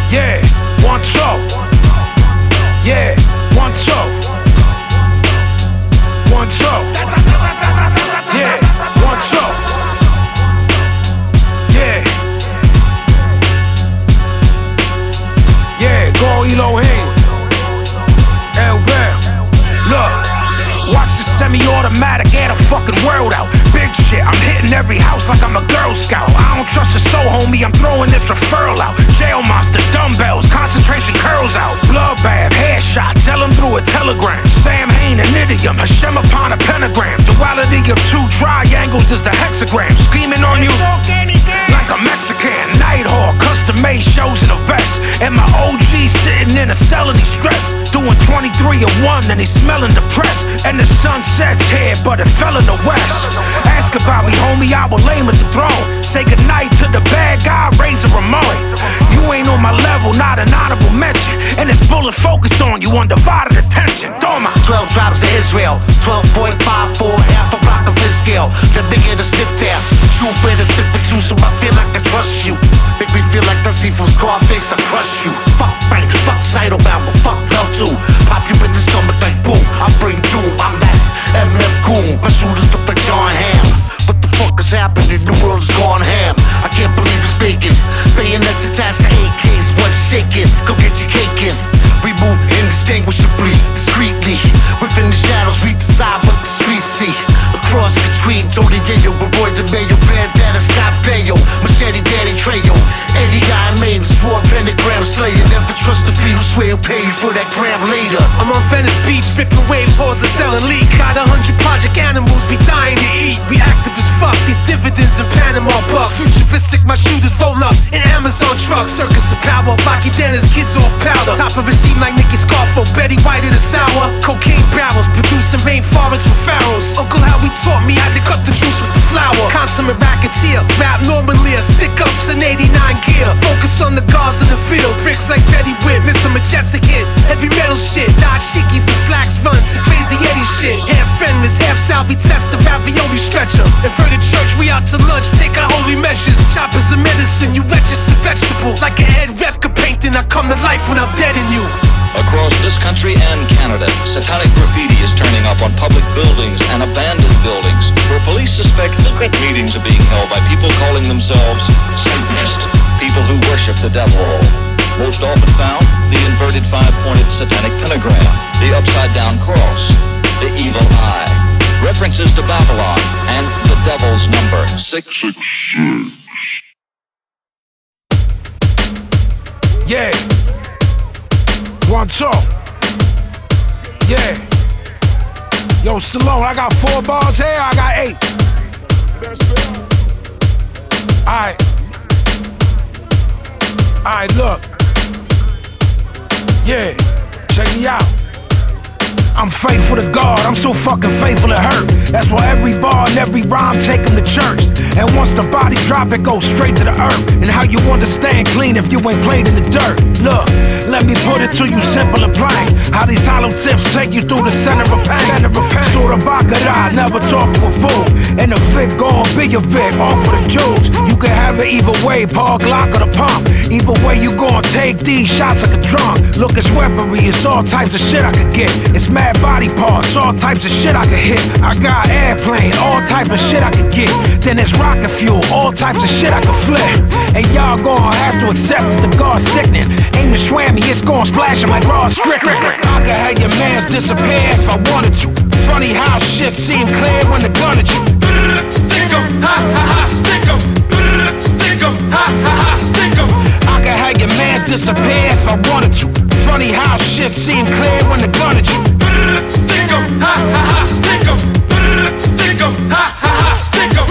Yeah, 1, 2. Yeah, 1, 2. 1, 2. Yeah, 1, 2. Yeah. Yeah, go Elohim. El Bell. Look, watch the semi-automatic air the fucking world out. Big shit, I'm hitting every house like I'm a Girl Scout. I don't trust your soul, homie, I'm throwing this referral out. Jail monster, dumbbells, concentration curls out. Bloodbath, headshot, tell him through a telegram. Sam Hain, an idiom, HaShem upon a pentagram. Duality of 2 triangles is the hexagram. Scheming on you like a Mexican. Nighthawk, custom-made shows in a vest. And my OG sitting in a cell and he's stressed. Doing 23 or 1 and he's smelling depressed. And the sun sets here, but it fell in the west. Ask about me, homie, I will lay him at the throne. Say goodnight to the bad guy, Razor Ramon. You ain't on my level, not an honorable mention. And this bullet focused on you, undivided attention. Toma. 12 tribes of Israel, 12.54, half a block of his scale. The bigger the sniff there, you better sniff it too, so I feel like I trust you. Make me feel like the scene from Scarface, I crush you. Fuck bang, fuck Cytobamba, fuck Hell too. Pop you in the stomach like boom, I bring doom, I'm that MF goon. My shooters look like John Hamm. What the fuck is happening? The world is gone ham. I can't believe it's bacon. Bayonets attached to AKs, what's shaking? Go get your cake in. We move indistinguishably, discreetly. Within the shadows, we decide what the streets see. Across between Tony Yayo, with Roy DeMayo, Bandana, Scott Baio, Machete Danny Trejo, Eddie Guy Main, swore Pentagram Slayer. Never trust the feet who swear he'll pay you for that gram later. I'm on Venice Beach, ripping waves, horses selling leak. Got 100 project animals, we dying to eat. We active as fuck, these dividends in Panama bucks. Futuristic, my shooters roll up in Amazon trucks. Circus of power, Rocky Dennis, kids off powder. Top of regime like Nicky Scarfo, Betty White in the sour. Cocaine barrels, produced in rainforests with pharaohs. Uncle Howie taught me how to cut the juice with the flour. Consummate racketeer, rap normally, Stickups and 89 gear. Focus on the guards in the field, bricks like Betty Whip, Mr. Majestic hits. Heavy metal shit, dashikis and slacks run, some crazy Eddie shit. Half Fenris, half Salvi, test the ravioli stretcher. Inverted church, we out to lunch, take our holy measures. Shoppers of medicine, you register vegetable. Like a head replica painting, I come to life when I'm dead in you. Across this country and Canada, satanic graffiti is turning up on public buildings and abandoned buildings, where police suspect secret meetings are being held by people calling themselves Satanists, people who worship the devil. Most often found, the inverted 5-pointed satanic pentagram, the upside-down cross, the evil eye, references to Babylon, and the devil's number, 666. Yeah. 1, 2. Yeah. Yo, Stallone, I got 4 bars here, I got 8. Alright. Alright, look. Yeah, check me out. I'm faithful to God, I'm so fucking faithful it hurt. That's why every bar and every rhyme take him to church. And once the body drop, it goes straight to the earth. And how you understand clean if you ain't played in the dirt. Look, let me put it to you simple and plain. How these hollow tips take you through the center of pain. So the Baccarat never talk to a fool. And the Vic gon' be a Vic, all for the Jews. You can have it either way, Paul Glock or the pump. Either way you gon' take these shots like a drum. Look, it's weaponry, it's all types of shit I could get. It's mad body parts, all types of shit I could hit. I got airplane, all type of shit I could get. Then it's rocket fuel, all types of shit I could flip. And y'all gon' have to accept that the God's sickening. Aim the swammy, it's gon' splash him like Rod Strickland. I could have your mans disappear if I wanted to. Funny how shit seem clear when the gun at you. Stick 'em, ha ha ha, stick 'em. Stick 'em, ha ha ha, stick 'em. I could have your mans disappear if I wanted to. Funny how shit seem clear when the gun at you. Stick 'em, ha ha ha, stick 'em. Stick 'em, ha ha ha, stick 'em.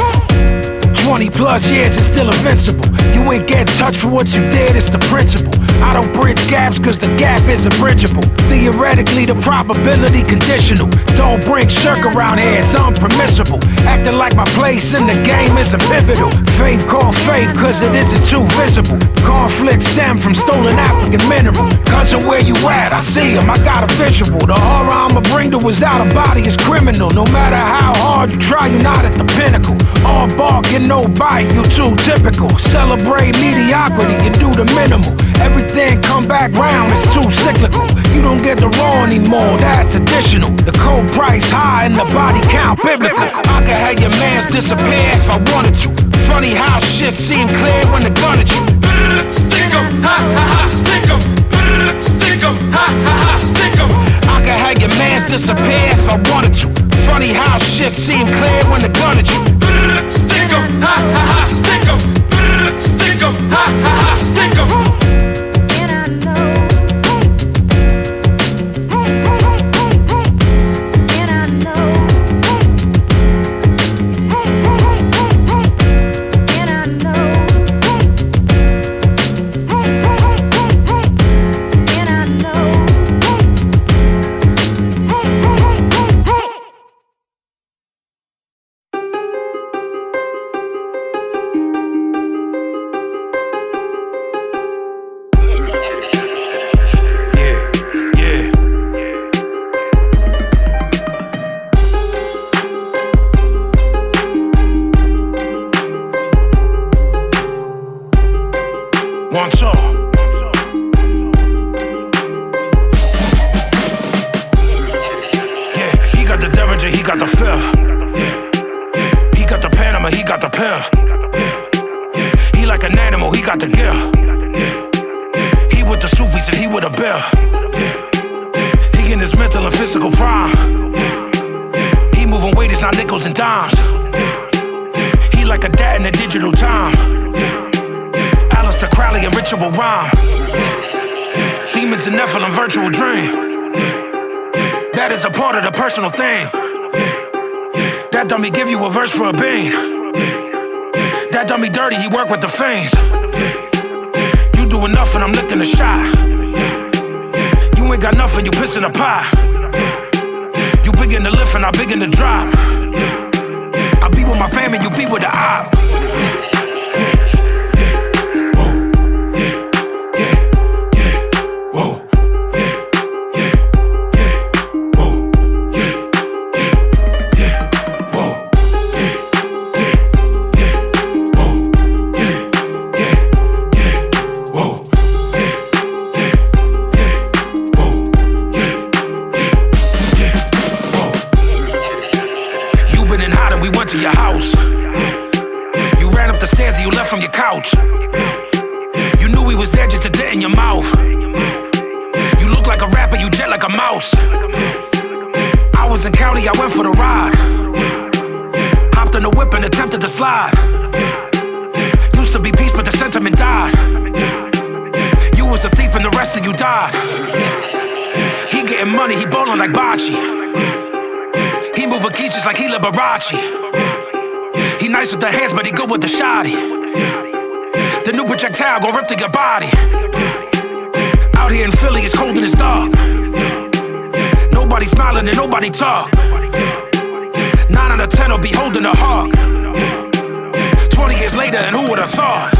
20 plus years and still invincible. You You ain't get touched for what you did, it's the principle. I don't bridge gaps cause the gap isn't bridgeable. Theoretically, the probability conditional. Don't bring shirk around here, it's unpermissible. Acting like my place in the game isn't pivotal. Faith called faith cause it isn't too visible. Conflict stem from stolen African mineral. Cousin, where you at? I see him, I got a visual. The horror I'ma bring to his outer body is criminal. No matter how hard you try, you're not at the pinnacle. All bark and no bite, you too typical. Celebrate mediocrity and do the minimal. Everything come back round, it's too cyclical. You don't get the raw anymore, that's additional. The cold price high and the body count biblical. I could have your mans disappear if I wanted to. Funny how shit seem clear when the gun at you. Stick 'em, ha ha ha, stick 'em. Stick 'em, ha ha ha, stick 'em. I could have your mans disappear if I wanted to. Funny how shit seem clear when the gun at you. Stick 'em, ha ha ha, stick 'em. Stick 'em, ha ha ha, stick 'em. Personal thing. That dummy give you a verse for a bean. That dummy dirty, he work with the fiends. You doing nothing, I'm licking a shot. You ain't got nothing, you piss in a pot. You big in the lift and I big in the drop. I be with my family, you be with the op. From your couch, you knew he was there just to dent in your mouth. You look like a rapper, you jet like a mouse. I was in county, I went for the ride. Hopped in the whip and attempted to slide. Used to be peace, but the sentiment died. You was a thief and the rest of you died. He getting money, he ballin' like Bocce. He moving Keeches like he Liberace. He nice with the hands, but he good with the shotty. The new projectile gon' rip through your body. Out here in Philly, it's cold and it's dark. Nobody smiling and nobody talk. 9 out of 10 will be holding a hawk. 20 years later, and who would've thought?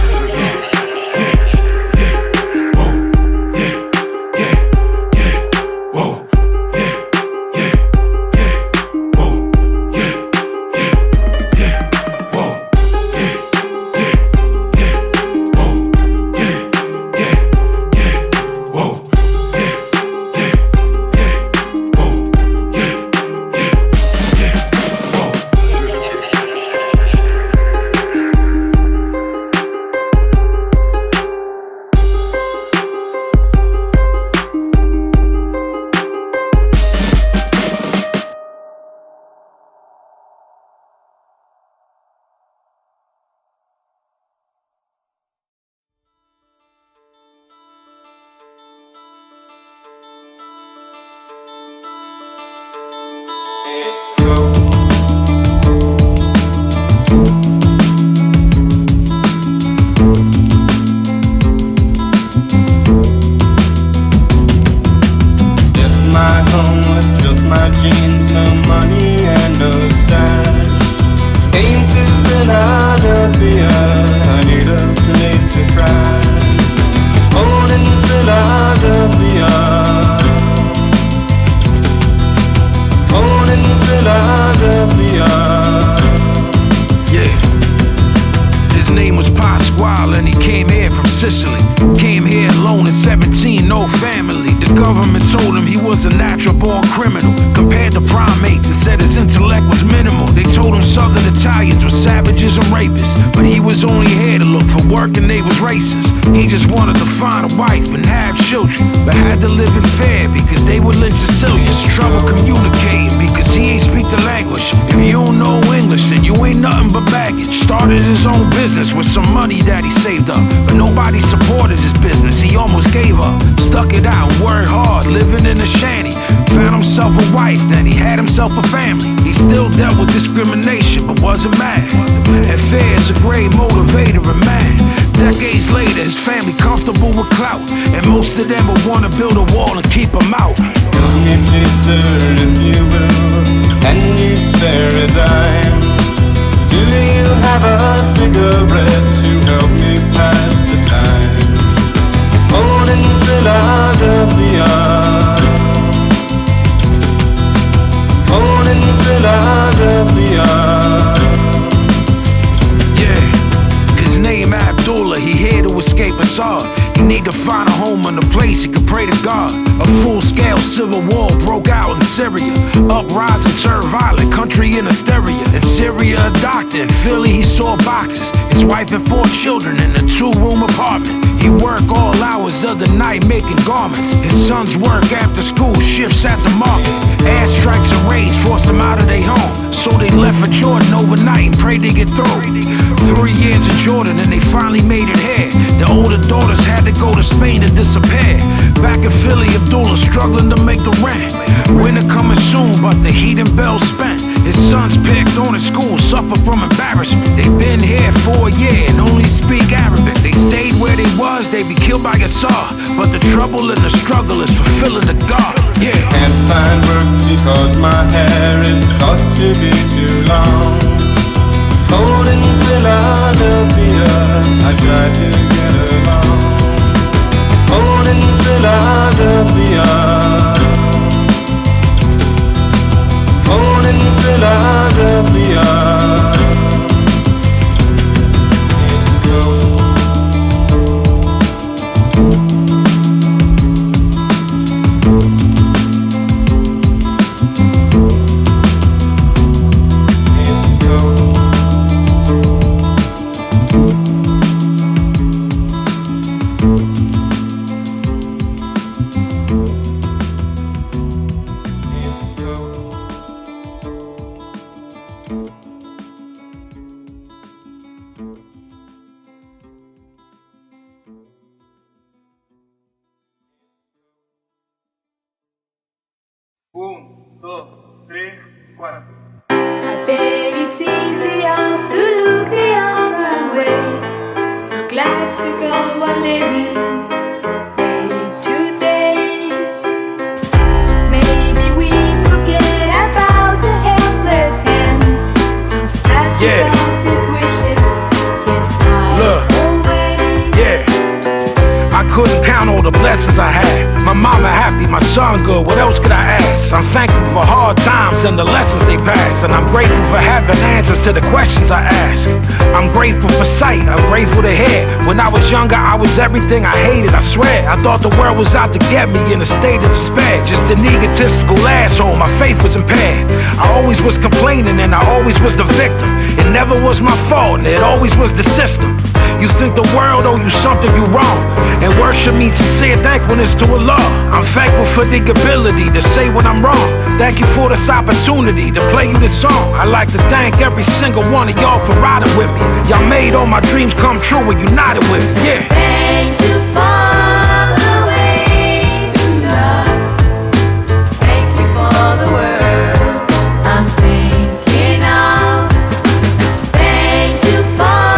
was only here to look for work and they was racist. He just wanted to find a wife and have children, but had to live in fear because they were lynch Sicilians. Trouble communicating because he ain't speak the language. If you don't know English, then you ain't nothing but baggage. Started his own business with some money that he saved up, but nobody supported his business, he almost gave up. Stuck it out, worked hard, living in a shanty. Found himself a wife, then he had himself a family. He still dealt with discrimination, but wasn't mad. And fear is a great motivator in man. Decades later, his family comfortable with clout, and most of them would wanna build a wall and keep him out. Help me please, sir, if you will, can you spare a dime? Do you have a cigarette to help me pass the time? Born in Philadelphia, born in Philadelphia. Yeah, his name Abdullah, he here to escape Assad. He need to find a home and a place he could pray to God. A full-scale civil war broke out in Syria. Uprising turned violent, country in hysteria. In Syria, a doctor. In Philly, he saw boxes. His wife and 4 children in a 2-room apartment. He worked all hours of the night making garments. His sons work after school, shifts at the market. Airstrikes and raids forced them out of their home, so they left for Jordan overnight and prayed they get through. 3 years in Jordan and they finally made it here. The older daughters had to go to Spain to disappear. Back in Philly, Abdullah struggling to make the rent. Winter coming soon, but the heat and bells spent. His sons picked on at school, suffer from embarrassment. They've been here for a year and only speak Arabic. They stayed where they was, they be killed by Assad. But the trouble and the struggle is fulfilling the God. Yeah. Can't find work because my hair is thought to be too long. Cold in Philadelphia, I try to get along. Cold in Philadelphia, cold in Philadelphia. I bet it's easier to look the other way. So glad to go on living day to day. Maybe we forget about the helpless hand. So sad because his wishes is life away. I couldn't count all the blessings I had. My mama happy, my son good, what else could I ask? I'm thankful for hard times and the lessons they pass. And I'm grateful for having answers to the questions I ask. I'm grateful for sight, I'm grateful to hear. When I was younger, I was everything I hated, I swear. I thought the world was out to get me in a state of despair. Just an egotistical asshole, my faith was impaired. I always was complaining and I always was the victim. It never was my fault and it always was the system. You think the world owe you something, you wrong. And worship means sincere thankfulness to Allah. I'm thankful for the ability to say when I'm wrong. Thank you for this opportunity to play you this song. I'd like to thank every single one of y'all for riding with me. Y'all made all my dreams come true and united with me, yeah. Thank you for the way to love. Thank you for the world I'm thinking of. Thank you for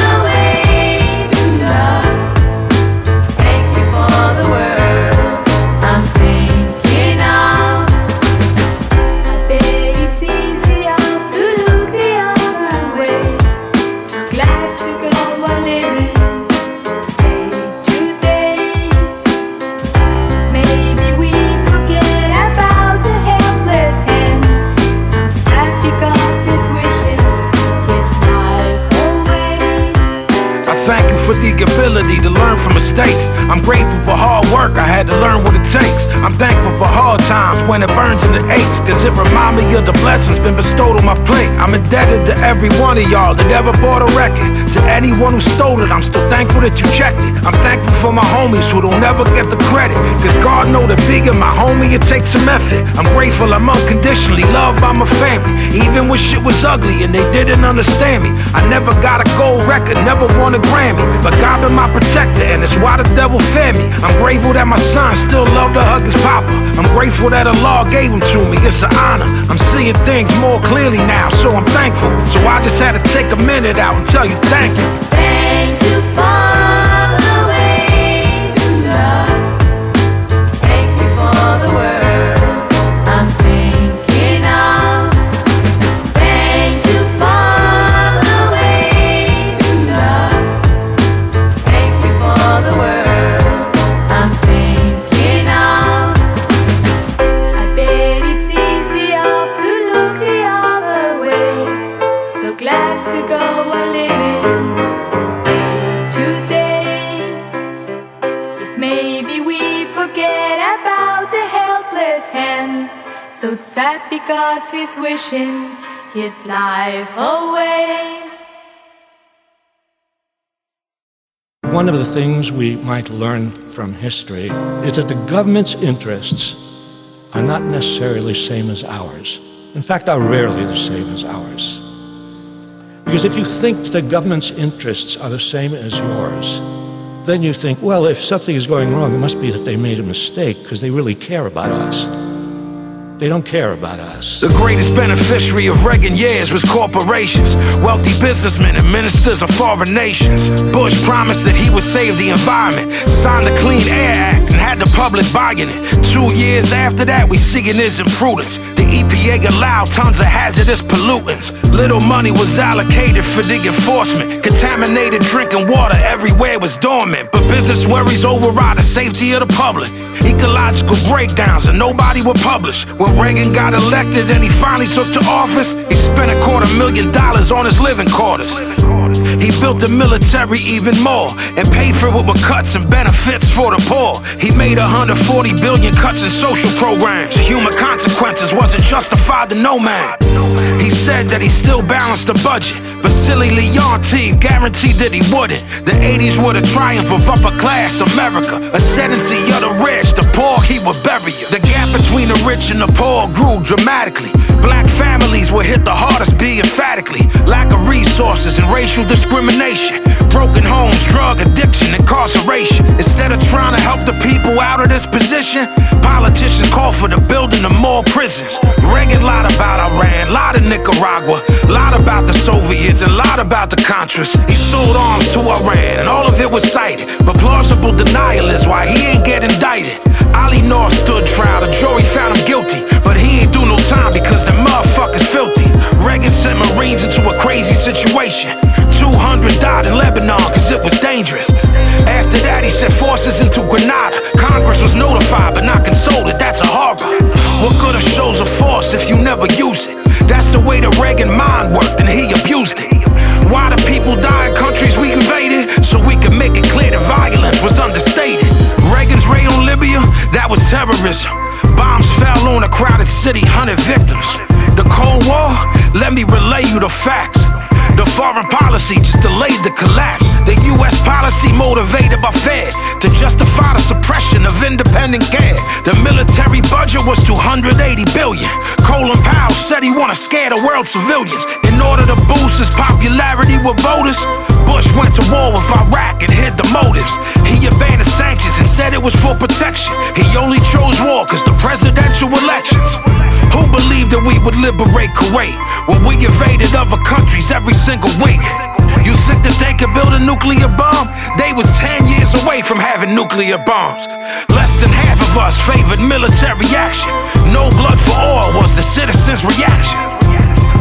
the way to love. Thank you for the world I'm thinking of. I bet it's easier to look the other way. So glad to go on living day to day. Maybe we forget about the helpless hand. So sad because his wishing is life away. I thank you for the ability to learn from mistakes. I'm grateful for hard work, I had to learn what it takes. I'm thankful for hard times when it burns and it aches, cause it remind me of the blessings been bestowed on my plate. I'm indebted to every one of y'all that ever bought a record. To anyone who stole it, I'm still thankful that you checked it. I'm thankful for my homies who don't ever get the credit, cause God know that bigger my homie, it takes some effort. I'm grateful I'm unconditionally loved by my family, even when shit was ugly and they didn't understand me. I never got a gold record, never won a Grammy, but God been my protector and it's why the devil fed me. I'm grateful that my son still loved to hug his papa. I'm grateful that Allah gave him to me, it's an honor. I'm seeing things more clearly now, so I'm thankful. So I just had to take a minute out and tell you thank you. Thank you for the way to love. Thank you for the world I'm thinking of. Thank you for the way to love. Thank you for the world I'm thinking of. I bet it's easier to look the other way. So glad to go on living day to day. If maybe we forget about the helpless hand, so sad because he's wishing his life away. One of the things we might learn from history is that the government's interests are not necessarily the same as ours. In fact, are rarely the same as ours. Because if you think the government's interests are the same as yours, then you think, well, if something is going wrong, it must be that they made a mistake because they really care about us. They don't care about us. The greatest beneficiary of Reagan years was corporations, wealthy businessmen and ministers of foreign nations. Bush promised that he would save the environment, signed the Clean Air Act and had the public buying it. 2 years after that, we seeing his imprudence. The EPA allowed tons of hazardous pollutants. Little money was allocated for the enforcement. Contaminated drinking water everywhere was dormant. But business worries override the safety of the public. Ecological breakdowns and nobody would publish. When Reagan got elected and he finally took to office, he spent $250,000 on his living quarters. He built the military even more and paid for it with cuts and benefits for the poor. He made 140 billion cuts in social programs. Human consequences wasn't justified to no man. He said that he still balanced the budget, but silly Leontine guaranteed that he wouldn't. The 80s were the triumph of upper class America, ascendancy of the rich, the poor he would bury you. The gap between the rich and the poor grew dramatically. Black families were hit the hardest, be emphatically. Lack of resources and racial discrimination, broken homes, drug addiction, incarceration. Instead of trying to help the people out of this position, politicians call for the building of more prisons. Reagan lied about Iran, lied to Nicaragua, lied about the Soviets and lied about the Contras. He sold arms to Iran and all of it was cited, but plausible denial is why he ain't get indicted. Ali North stood trial, the jury found him guilty, but he ain't do no time because the motherfucker's filthy. Reagan sent Marines into a crazy situation. 200 died in Lebanon cause it was dangerous. After that he sent forces into Grenada. Congress was notified but not consulted, that's a horror. What good are shows of force if you never use it? That's the way the Reagan mind worked and he abused it. Why do people die in countries we invaded? So we can make it clear that violence was understated. Reagan's raid on Libya, that was terrorism. Bombs fell on a crowded city, 100 victims. The Cold War, let me relay you the facts. The foreign policy just delayed the collapse. The U.S. policy motivated by fear to justify the suppression of independent care. The military budget was $280 billion. Colin Powell said he wanna scare the world civilians. In order to boost his popularity with voters, Bush went to war with Iraq and hid the motives. He abandoned sanctions and said it was for protection. He only chose war cause the presidential elections. Who believed that we would liberate Kuwait when we invaded other countries every single week? You think that they could build a nuclear bomb? They was 10 years away from having nuclear bombs. Less than half of us favored military action. No blood for oil was the citizens' reaction.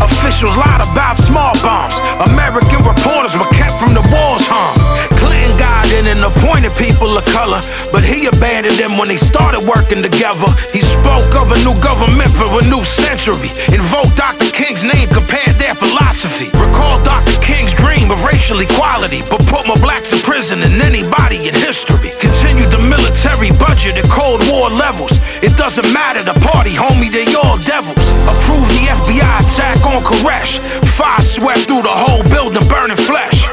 Officials lied about small bombs. American reporters were kept from the war's harm. Clinton got in and appointed people of color, but he abandoned them when they started working together. He spoke of a new government for a new century. Invoked Dr. King's name, compared their philosophy. Recall Dr. King's dream dream of racial equality, but put more blacks in prison than anybody in history. Continued the military budget at Cold War levels. It doesn't matter the party, homie, they all devils. Approved the FBI attack on Koresh. Fire swept through the whole building, burning flesh.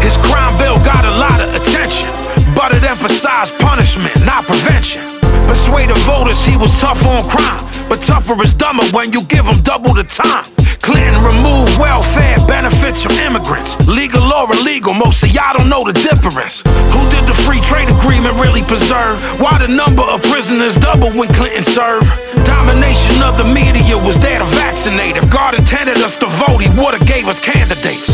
His crime bill got a lot of attention, but it emphasized punishment, not prevention. Persuaded voters he was tough on crime, but tougher is dumber when you give him double the time. Clinton removed welfare benefits from immigrants. Legal or illegal, most of y'all don't know the difference. Who did the free trade agreement really preserve? Why the number of prisoners doubled when Clinton served? Domination of the media was there to vaccinate. If God intended us to vote, he would've gave us candidates.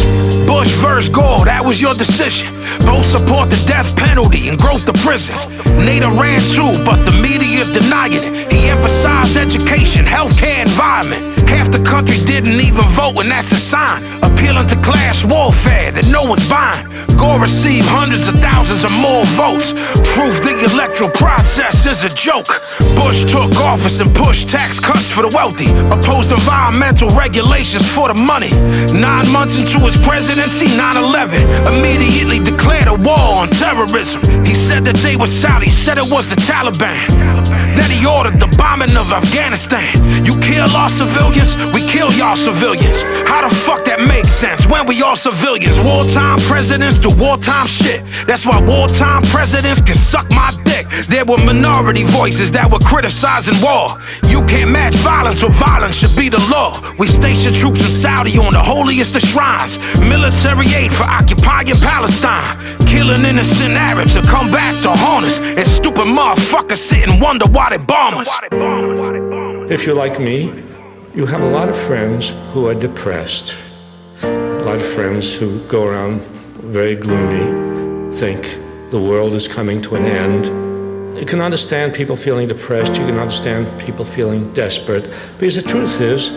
Bush versus Gore, that was your decision. Both support the death penalty and growth of prisons. NATO ran too, but the media denying it. He emphasized education, healthcare, environment. Half the country didn't even vote, and that's a sign. Appealing to class warfare that no one's buying. Gore received hundreds of thousands of more votes. Proof the electoral process is a joke. Bush took office and pushed tax cuts for the wealthy. Opposed environmental regulations for the money. 9 months into his presidency, 9/11 immediately declared a war on terrorism. He said that they were Saudi, said it was the Taliban. Then he ordered the bombing of Afghanistan. You kill our civilians, we kill y'all civilians. How the fuck that makes sense when we all civilians? Wartime presidents do wartime shit. That's why wartime presidents can suck my dick. There were minority voices that were criticizing war. You can't match violence with violence should be the law. We station troops in Saudi on the holiest of shrines. Military aid for occupying Palestine. Killing innocent Arabs to come back to haunt us. And stupid motherfuckers sit and wonder why they bomb us. If you're like me, you have a lot of friends who are depressed. A lot of friends who go around very gloomy, think the world is coming to an end. You can understand people feeling depressed. You can understand people feeling desperate. Because the truth is,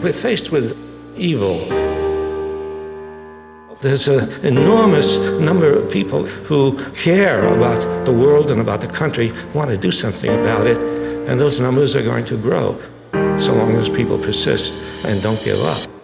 we're faced with evil. There's an enormous number of people who care about the world and about the country, want to do something about it, and those numbers are going to grow so long as people persist and don't give up.